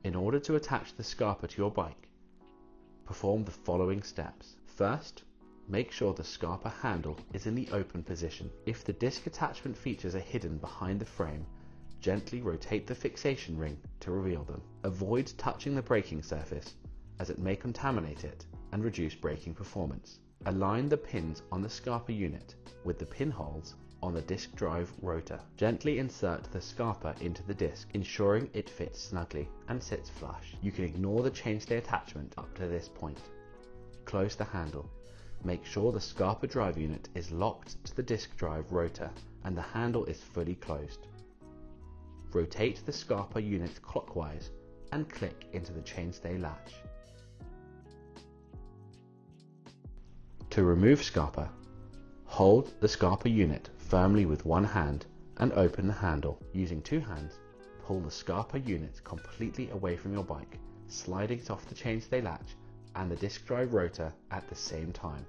In order to attach the Skarper to your bike, perform the following steps. First, make sure the Skarper handle is in the open position. If the disc attachment features are hidden behind the frame, gently rotate the fixation ring to reveal them. Avoid touching the braking surface as it may contaminate it and reduce braking performance. Align the pins on the Skarper unit with the pinholes on the disc drive rotor. Gently insert the Skarper into the disc, ensuring it fits snugly and sits flush. You can ignore the chainstay attachment up to this point. Close the handle. Make sure the Skarper drive unit is locked to the disc drive rotor and the handle is fully closed. Rotate the Skarper unit clockwise and click into the chainstay latch. To remove Skarper, hold the Skarper unit firmly with one hand and open the handle. Using two hands, pull the Skarper unit completely away from your bike, sliding it off the chainstay latch and the disc drive rotor at the same time.